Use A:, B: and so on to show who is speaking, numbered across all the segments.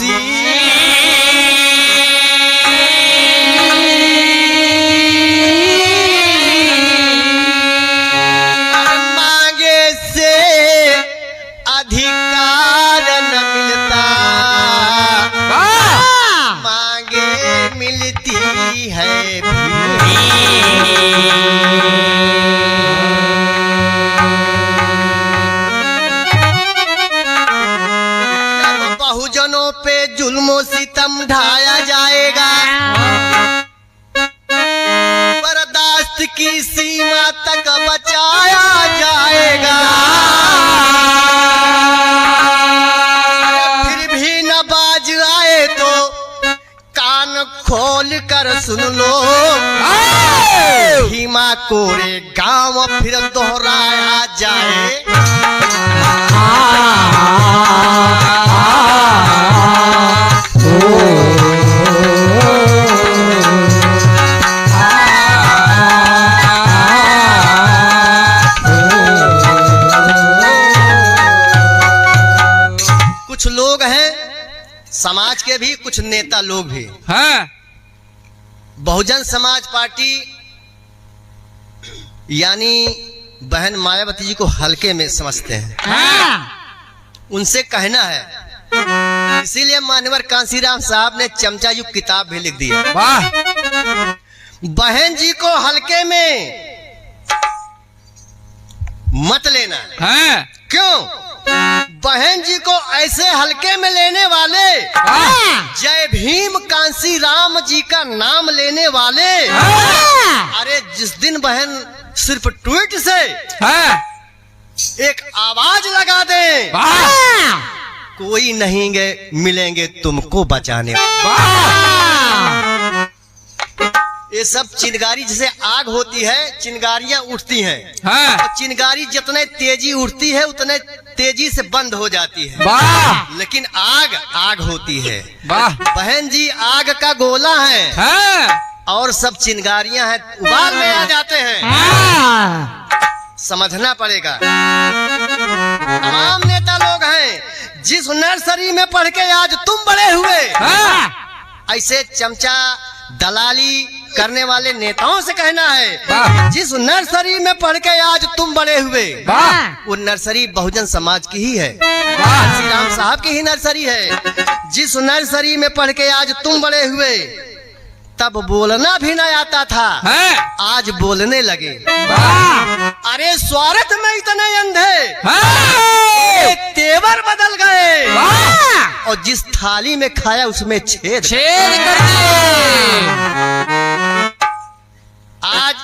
A: खुशी मांगे से अधिकार न मिलता, मांगे मिलती है बहुजनों पे जुल्मों सितम ढाया जाएगा, बर्दाश्त की सीमा तक बचाया जाएगा, फिर भी न बाज आए तो कान खोल कर सुन लो, भीमा कोरे गांव फिर दोहराया जाए। कुछ लोग हैं समाज के भी, कुछ नेता लोग भी हैं। बहुजन समाज पार्टी यानी बहन मायावती जी को हल्के में समझते हैं, उनसे कहना है, इसीलिए मान्यवर कांसीराम साहब ने चमचा युग किताब भी लिख दी है। वाह! बहन जी को हल्के में मत लेना है। क्यों? बहन जी को ऐसे हल्के में लेने वाले, जय भीम कांसीराम जी का नाम लेने वाले, अरे जिस दिन बहन सिर्फ ट्वीट से एक आवाज लगा दे, कोई नहीं मिलेंगे तुमको बचाने। ये सब चिंगारी जैसे आग होती है, चिंगारियां उठती हैं, और चिंगारी जितने तेजी उठती है उतने तेजी से बंद हो जाती है, लेकिन आग आग होती है। बहन जी आग का गोला है, और सब चिंगारियां हैं, उबाल में आ जाते हैं। समझना पड़ेगा। तमाम नेता लोग हैं, जिस नर्सरी में पढ़ के आज तुम बड़े हुए, ऐसे चमचा दलाली करने वाले नेताओं से कहना है, जिस नर्सरी में पढ़ के आज तुम बड़े हुए, वो नर्सरी बहुजन समाज की ही है, श्री राम साहब की ही नर्सरी है। जिस नर्सरी में पढ़ के आज तुम बड़े हुए, तब बोलना भी न आता था, आज बोलने लगे। अरे स्वार्थ में इतने अंधे, तेवर बदल गए, और जिस थाली में खाया उसमें छेद कर दिए। आज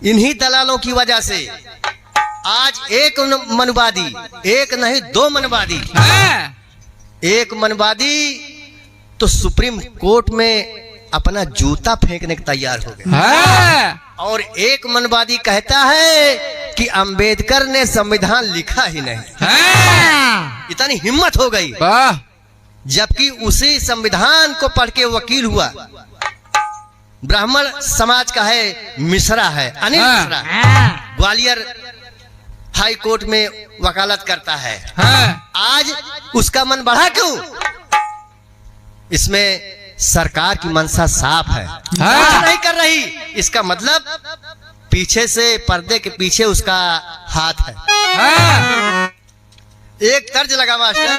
A: इन्हीं दलालों की वजह से आज एक मनवादी, एक नहीं दो मनवादी, एक मनवादी तो सुप्रीम कोर्ट में अपना जूता फेंकने के तैयार हो गए, और एक मनवादी कहता है कि अंबेडकर ने संविधान लिखा ही नहीं। इतनी हिम्मत हो गई, जबकि उसी संविधान को पढ़ के वकील हुआ। ब्राह्मण समाज का है, मिश्रा है, अनिल मिश्रा, ग्वालियर हाई कोर्ट में वकालत करता है। आज उसका मन बढ़ा क्यों? इसमें सरकार की मंशा साफ है, नहीं कर रही। इसका मतलब पीछे से, पर्दे के पीछे उसका हाथ है। एक तर्ज लगा मास्टर,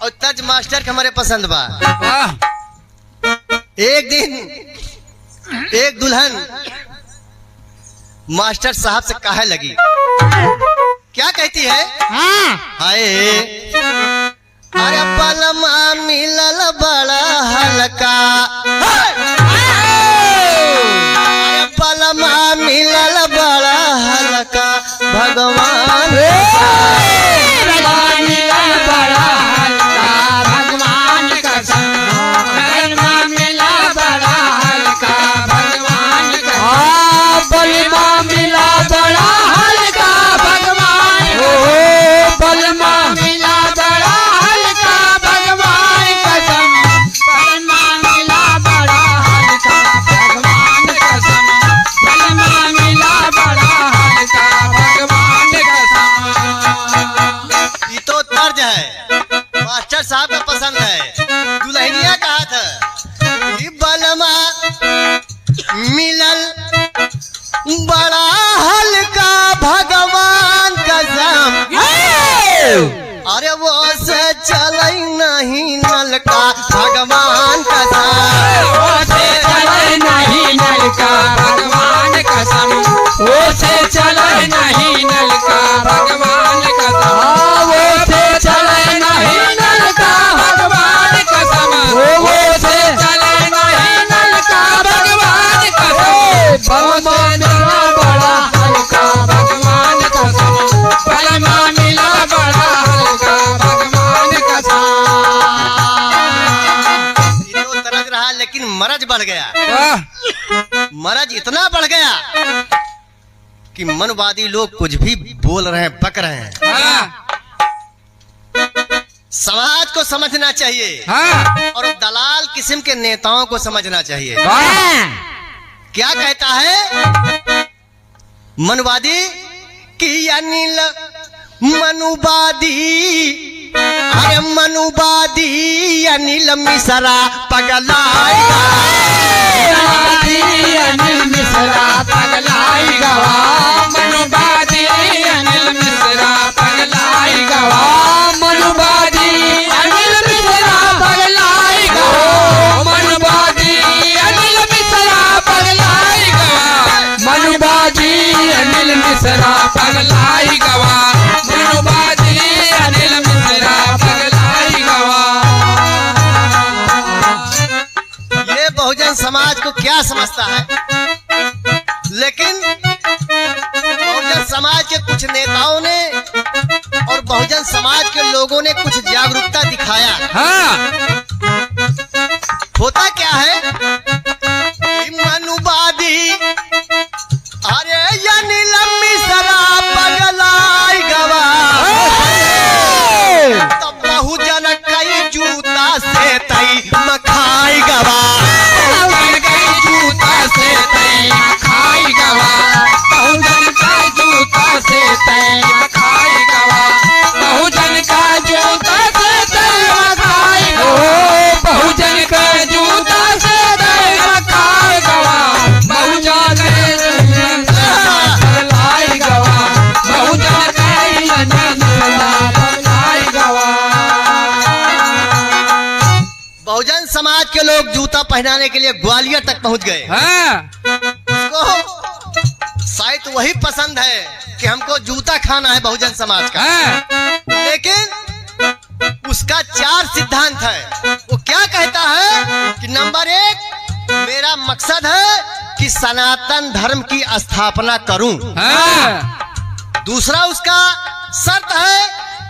A: और तर्ज मास्टर के हमारे पसंद बा। एक दिन एक दुल्हन मास्टर साहब से कहे लगी, क्या कहती है? हाय अरे पलमा मिलल बड़ा हल्का, अरे पलमा मिलल बड़ा हल्का, भगवान मिलल बड़ा हल्का, भगवान कसम, पलमा मिला बड़ा हल्का, भगवान कसम, पलमा मिला बड़ा हल्का, भगवान पलमा मिला बड़ा हल्का, भगवान कसम, पलमा मास्टर साहब का पसंद है। दुल्हनिया कहा था कि बलमा मिलल बड़ा हल्का भगवान कसम, अरे वो से चलै नहीं नलका भगवान कसम,
B: वो से चले नहीं नलका भगवान कसम, वो से चले नहीं नलका भगवान कसम, वो से चले नहीं नलका भगवान कसम, वो से चले नहीं नलका भगवान कसम, बलमा मिला बड़ा हल्का भगवान कसम, बलमा मिला बड़ा हल्का भगवान कसम।
A: ये तो तरज रहा लेकिन मरज बढ़ गया।
B: वाह
A: मरज इतना बढ़ गया कि मनवादी लोग कुछ भी बोल रहे हैं, बक रहे हैं।
B: हाँ
A: समाज को समझना चाहिए
B: हाँ
A: और दलाल किस्म के नेताओं को समझना चाहिए।
B: वाह
A: क्या कहता है मनवादी कि अनिल मनुवादी, अरे मनुवादी अनिल मिश्रा पगलाएगा,
B: अनिल मिश्रा पगलाई गवा, मनुवादी अनिल मिश्रा पगलाई गवा, मनुवादी अनिल मिश्रा पगलाई गवा, मनुवादी अनिल मिश्रा पगलाई गवा, मनुवादी अनिल मिश्रा पगलाई गवा, मनुवादी अनिल मिश्रा पगलाई गवा।
A: ये बहुजन समाज को क्या समझता है, लेकिन बहुजन समाज के कुछ नेताओं ने और बहुजन समाज के लोगों ने कुछ जागरूकता दिखाया।
B: हाँ
A: होता क्या है कि मनुवादी अरे अनिल मिश्रा पगलाई गवा, तब बहुजन कई जूता से तई मखाई गवा,
B: बहुजन के जूता से तय खाई गवा, बहुजन के जूता से तय खाई गवा, बहुजन का जूता से तय खाई गवा, बहुजन का जूता से तय खाई गवा, बहुजन लाई गवा, बहुजन लाई गवा।
A: बहुजन समाज के लोग जूता पहनाने के लिए ग्वालियर तक पहुंच गए।
B: हाँ
A: उसको शायद वही पसंद है कि हमको जूता खाना है बहुजन समाज का,
B: हाँ
A: लेकिन उसका 4 सिद्धांत है। वो क्या कहता है कि नंबर 1 मेरा मकसद है कि सनातन धर्म की स्थापना करूं।
B: हाँ
A: दूसरा उसका शर्त है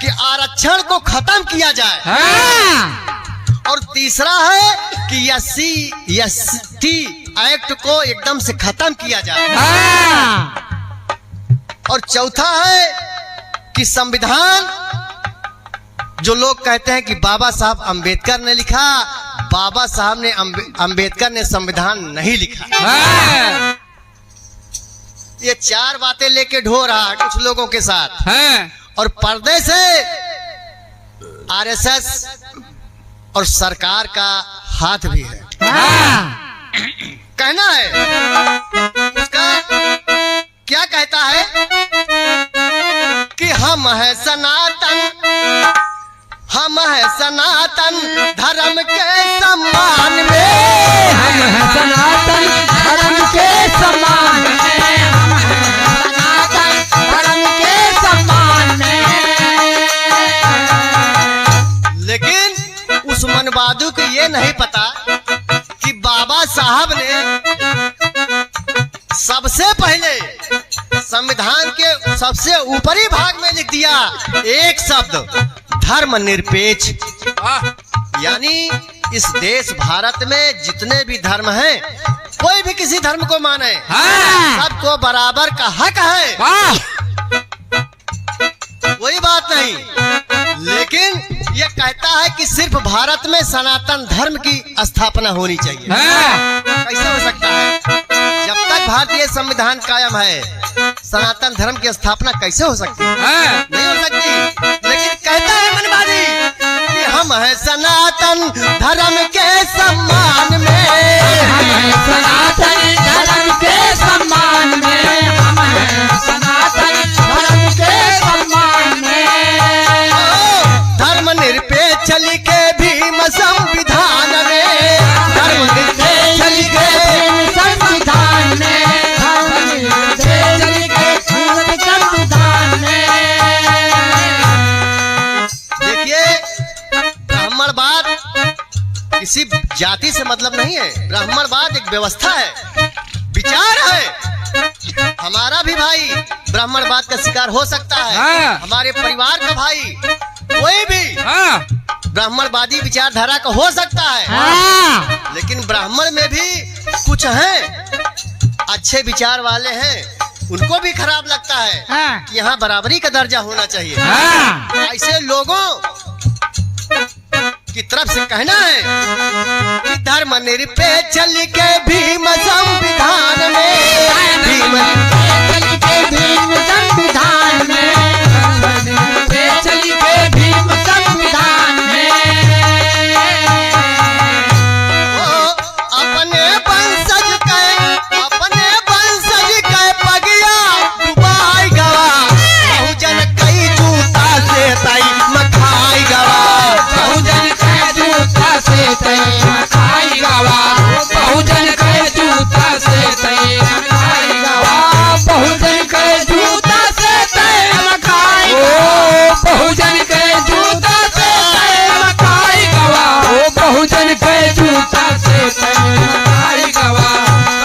A: कि आरक्षण को खत्म किया जाए।
B: हाँ
A: और तीसरा है कि एसटी एक्ट को एकदम से खत्म किया जाए।
B: हाँ
A: और चौथा है कि संविधान, जो लोग कहते हैं कि बाबा साहब अंबेडकर ने लिखा, बाबा साहब ने अंबेडकर ने संविधान नहीं लिखा।
B: हाँ
A: ये 4 बातें लेके ढो रहा है कुछ लोगों के साथ।
B: हाँ
A: और पर्दे से आरएसएस और सरकार का हाथ भी है।
B: हाँ
A: कहना है उसका क्या कहता है कि हम है सनातन, हम है सनातन धर्म के सम्मान में,
B: हम हैं सनातन धर्म के सम्मान में, हम हैं सनातन धर्म के सम्मान में।
A: लेकिन उस मनवादू को ये नहीं पता कि बाबा साहब ने सबसे पहले संविधान के सबसे ऊपरी भाग में लिख दिया एक शब्द, धर्मनिरपेक्ष। यानी इस देश भारत में जितने भी धर्म हैं, कोई भी किसी धर्म को माने,
B: हाँ।
A: सबको बराबर का हक है।
B: वाह
A: कोई बात नहीं, लेकिन ये कहता है कि सिर्फ भारत में सनातन धर्म की स्थापना होनी चाहिए।
B: हाँ।
A: कैसे हो सकता है? जब तक भारतीय संविधान कायम है, सनातन धर्म की स्थापना कैसे हो सकती है?
B: हाँ।
A: नहीं हो सकती। लेकिन कहता है मनवादी कि सनातन धर्म के सम्मान में,
B: हम हैं सनातन धर्म के सम्मान में, हम हैं सनातन धर्म के सम्मान में।
A: धर्म निरपेक्ष लिखे भीम संविधान में, धर्म निरपेक्ष लिखे
B: संविधान में, धर्म निरपेक्ष लिखे संविधान में।
A: देखिए, ब्राह्मणवाद किसी जाति से मतलब नहीं है। ब्राह्मणवाद एक व्यवस्था है, विचार है। हमारा भी भाई ब्राह्मणवाद का शिकार हो सकता है,
B: हाँ।
A: हमारे परिवार का भाई कोई भी ब्राह्मणवादी विचारधारा का हो सकता है। लेकिन ब्राह्मण में भी कुछ हैं अच्छे विचार वाले हैं, उनको भी खराब लगता है कि यहाँ बराबरी का दर्जा होना चाहिए। ऐसे लोगों की तरफ से कहना है कि धर्म निरपेक्ष लिखे भीम संविधान में, भीम
B: भीम संविधान में, धर्म निरपेक्ष लिखे भीम संविधान में।
A: अपने वंशज के पगिया डुबाई गवा, बहुजन कई जूता से तई मखाई गवा,
B: बहुजन के जूता से तई मखाई गवा, बहुजन के जूता से तई मखाई गवा, बहुजन के जूता से तई मखाई गवा, बहुजन के जूता से तई मखाई गवा, बहुजन के जूता से तई मखाई गवा,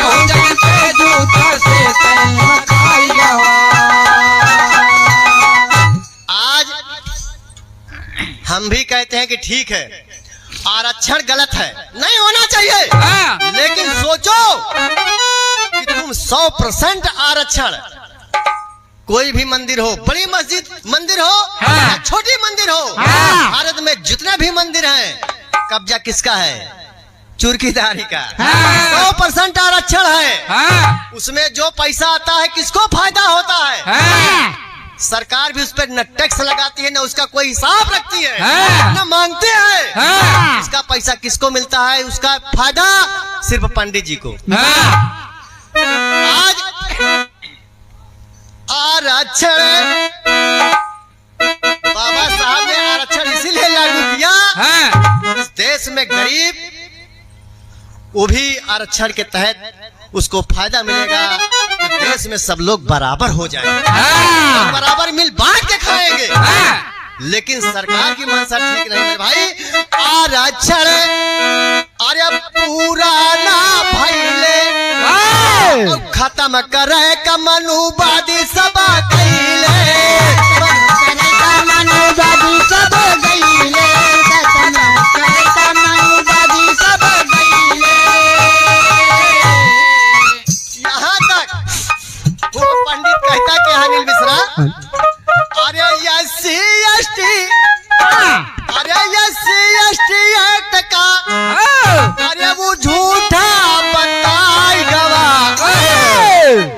B: बहुजन के जूता से तई मखाई गवा।
A: आज हम भी कहते हैं कि ठीक है, आरक्षण गलत है, नहीं होना चाहिए। लेकिन सोचो कि तुम 100% आरक्षण, कोई भी मंदिर हो, बड़ी मस्जिद मंदिर हो या छोटी मंदिर हो, भारत में जितने भी मंदिर हैं, कब्जा किसका है? चुरकीदारी का। 100% आरक्षण है, उसमें जो पैसा आता है किसको फायदा होता है? सरकार भी उस पर न टैक्स लगाती है, न उसका कोई हिसाब रखती है, न मांगते हैं। उसका पैसा किसको मिलता है? उसका फायदा सिर्फ पंडित जी को। आज आरक्षण, बाबा साहब ने आरक्षण इसीलिए लागू किया, इस देश में गरीब वो भी आरक्षण के तहत उसको फायदा मिलेगा, तो देश में सब लोग बराबर हो जाएंगे, बराबर मिल बांट के खाएंगे। लेकिन सरकार की मंशा ठीक नहीं है भाई। आरक्षण अरे पुराना भइले खत्म करे का मनुवादी सब कइले,
B: मनुवादी सब गइले, मनुवादी सब गइले।
A: यहाँ तक वो पंडित कहता कि अनिल मिश्रा, अरे एससी एसटी, अरे एससी एसटी एक्ट का अरे वो झूठा बताई गवा,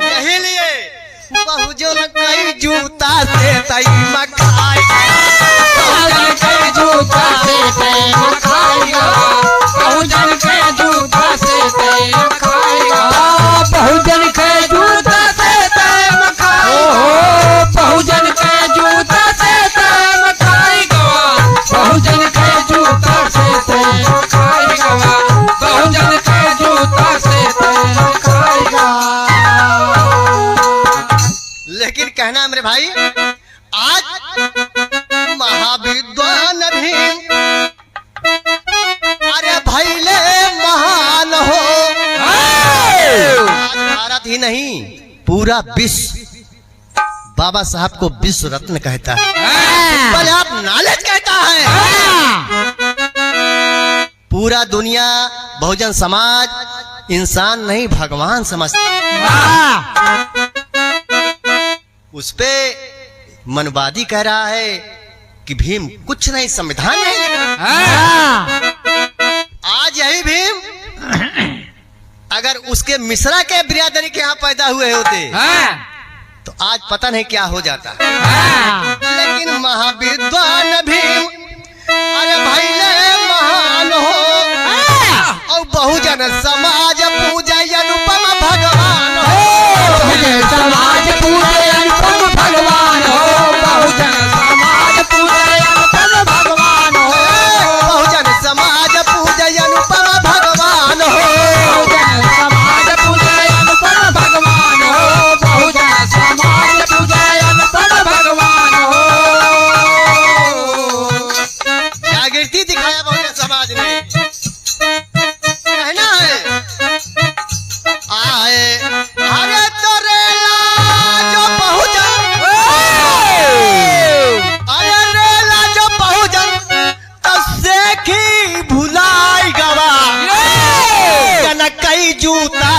A: यही लिए बहुजन कई जूता से तई मखाई,
B: बहुजन के जूता से तई मखाई गवा, बहुजन के जूता से तई मखाई गवा, बहुजन के जूता से तई मखाई गवा, बहुजन के जूता से तई मखाई गवा, बहुजन के जूता से तई मखाई गवा, बहुजन के जूता से तई मखाई गवा।
A: लेकिन कहना है मेरे भाई, आज महाविद्वान भीम अरे भैले महान हो, आज भारत ही नहीं पूरा विश्व बाबा साहब को विश्व रत्न कहता है, पहले आप नॉलेज कहता है। पूरा दुनिया बहुजन समाज इंसान नहीं भगवान समझता, उस पे मनवादी कह रहा है कि भीम कुछ नहीं, संविधान नहीं लिखा। आज यही भीम अगर उसके मिश्रा के बिरादरी के यहाँ पैदा हुए होते तो आज पता नहीं क्या हो जाता। लेकिन महाविद्वान भीम अरे भैले महान बहुजन समाज पूजे अनुपम भगवान
B: बहुजन समाज पूजे अनुपम भगवान हो बहुजन समाज पूजे अनुपम भगवान हो
A: बहुजन समाज पूजे अनुपम भगवान हो
B: बहुजन समाज पूजे अनुपम भगवान हो बहुजन समाज पूजे अनुपम भगवान हो
A: जागृति दिखाया बहुजन समाज ने कहना है आए अरे तोरेला जो बहुजन अरे रेला जो बहुजन तो सेखी भुलाई गवा जन कई जूता